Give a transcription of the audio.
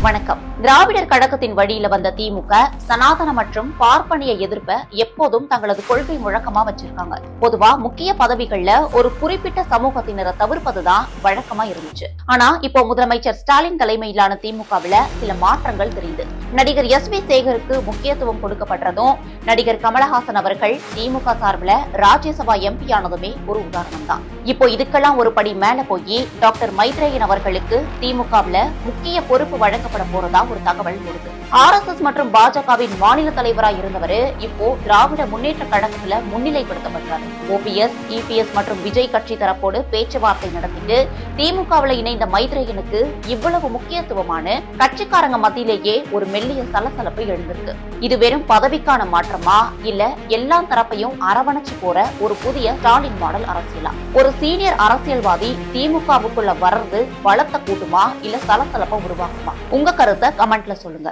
வணக்கம். திராவிடர் கழகத்தின் வழியில வந்த திமுக சனாதன மற்றும் பார்ப்பனிய எதிர்ப்பை எப்போதும் தங்களது கொள்கை முழக்கமா வச்சிருக்காங்க. பொதுவா முக்கிய பதவிகள்ல ஒரு குறிப்பிட்ட சமூகத்தினரை தவிர்ப்பதுதான் வழக்கமா இருந்துச்சு. ஆனா இப்போ முதலமைச்சர் ஸ்டாலின் தலைமையிலான திமுகவுல சில மாற்றங்கள் தெரியுது. நடிகர் எஸ்.வி. சேகருக்கு முக்கியத்துவம் கொடுக்கப்படுறதும், நடிகர் கமலஹாசன் அவர்கள் திமுக சார்பில் ராஜ்யசபா எம்பி ஆனதுமே ஒரு உதாரணம் தான். இப்போ இதுக்கெல்லாம் ஒரு படி மேல போய் டாக்டர் மைத்ரேயன் அவர்களுக்கு திமுகவுல முக்கிய பொறுப்பு வழங்கப்பட போறதா ஒரு தகவல் வருது. RSS மற்றும் பாஜகவின் மாநில தலைவராக இருந்தவர் இப்போ திராவிட முன்னேற்ற கழகத்துல முன்னிலைப்படுத்தப்படுறாரு. OPS, EPS மற்றும் விஜய் கட்சி தரப்போடு பேச்சுவார்த்தை நடத்திட்டு திமுகவுல இணைந்த மைத்ரேயனுக்கு இவ்வளவு முக்கியத்துவமான கட்சிக்காரங்க மத்தியிலேயே ஒரு மெல்லிய சலசலப்பு எழுந்திருக்கு. இது வெறும் பதவிக்கான மாற்றமா, இல்ல எல்லா தரப்பையும் அரவணைச்சு போற ஒரு புதிய ஸ்டாலின் மாடல் அரசியலா? ஒரு சீனியர் அரசியல்வாதி திமுகவுக்குள்ள வர்றது பலத்தை கூட்டுமா, இல்ல சலசலப்பை உருவாக்குமா? உங்க கருத்தை கமெண்ட்ல சொல்லுங்க.